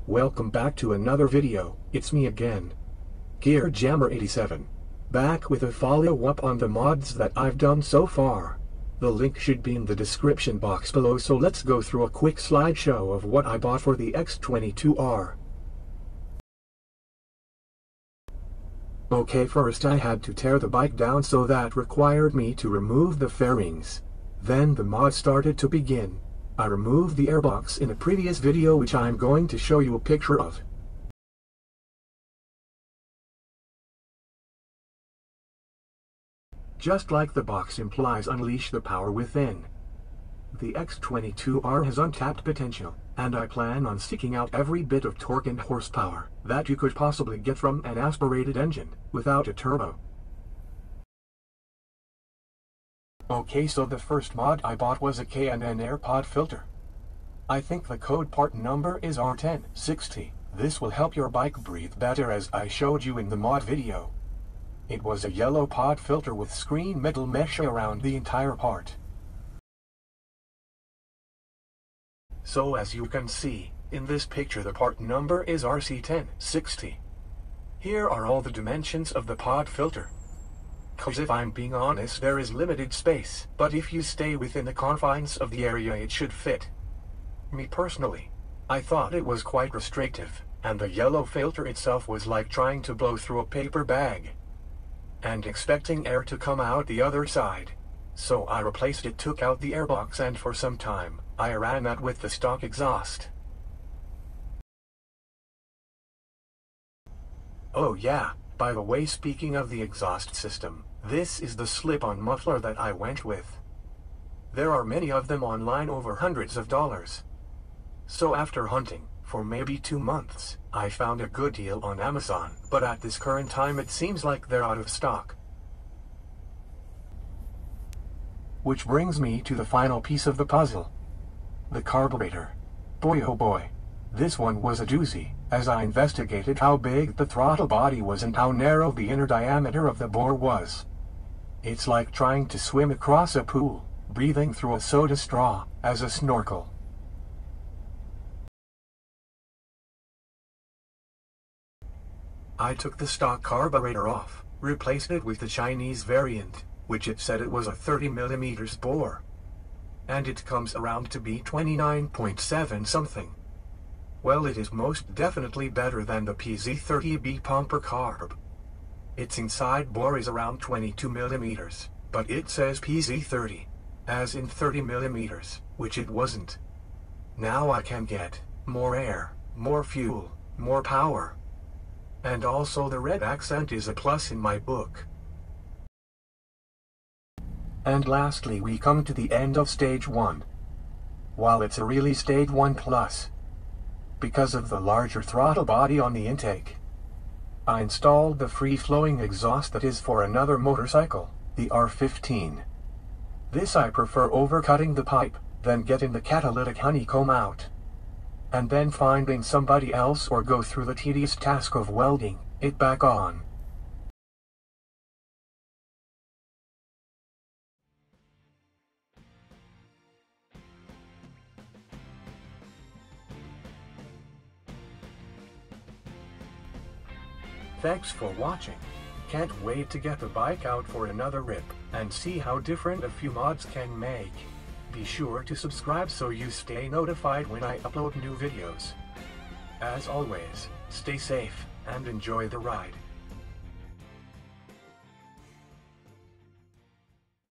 Welcome back to another video. It's me again, Gear Jammer 87, back with a follow-up on the mods that I've done so far. The link should be in the description box below, so let's go through a quick slideshow of what I bought for the x22r. Okay, first I had to tear the bike down, so that required me to remove the fairings. Then the mod started to begin. I removed the airbox in a previous video, which I'm going to show you a picture of. Just like the box implies, unleash the power within. The x22r has untapped potential, and I plan on seeking out every bit of torque and horsepower that you could possibly get from an aspirated engine without a turbo. Okay, so the first mod I bought was a K&N air pod filter. I think the code part number is R1060. This will help your bike breathe better, as I showed you in the mod video. It was a yellow pod filter with screen metal mesh around the entire part. So as you can see, in this picture the part number is RC1060. Here are all the dimensions of the pod filter. Cause if I'm being honest, there is limited space, but if you stay within the confines of the area it should fit. Me personally, I thought it was quite restrictive, and the yellow filter itself was like trying to blow through a paper bag and expecting air to come out the other side. So I replaced it, took out the airbox, and for some time I ran that with the stock exhaust. Oh yeah, by the way, speaking of the exhaust system, this is the Slipon Muffler that I went with. There are many of them online, over hundreds of dollars. So after hunting for maybe 2 months, I found a good deal on Amazon, but at this current time it seems like they're out of stock. Which brings me to the final piece of the puzzle, the carburetor. Boy oh boy, this one was a doozy, as I investigated how big the throttle body was and how narrow the inner diameter of the bore was. It's like trying to swim across a pool, breathing through a soda straw as a snorkel. I took the stock carburetor off, replaced it with the Chinese variant, which it said it was a 30mm bore. And it comes around to be 29.7 something. Well, it is most definitely better than the PZ30B pumper carb. Its inside bore is around 22mm, but it says PZ30, as in 30mm, which it wasn't. Now I can get more air, more fuel, more power. And also the red accent is a plus in my book. And lastly we come to the end of stage 1. While it's a really stage 1 plus, because of the larger throttle body on the intake, I installed the free-flowing exhaust that is for another motorcycle, the R15. This I prefer over cutting the pipe, then getting the catalytic honeycomb out, and then finding somebody else or go through the tedious task of welding it back on. Thanks for watching. Can't wait to get the bike out for another rip and see how different a few mods can make. Be sure to subscribe so you stay notified when I upload new videos. As always, stay safe and enjoy the ride.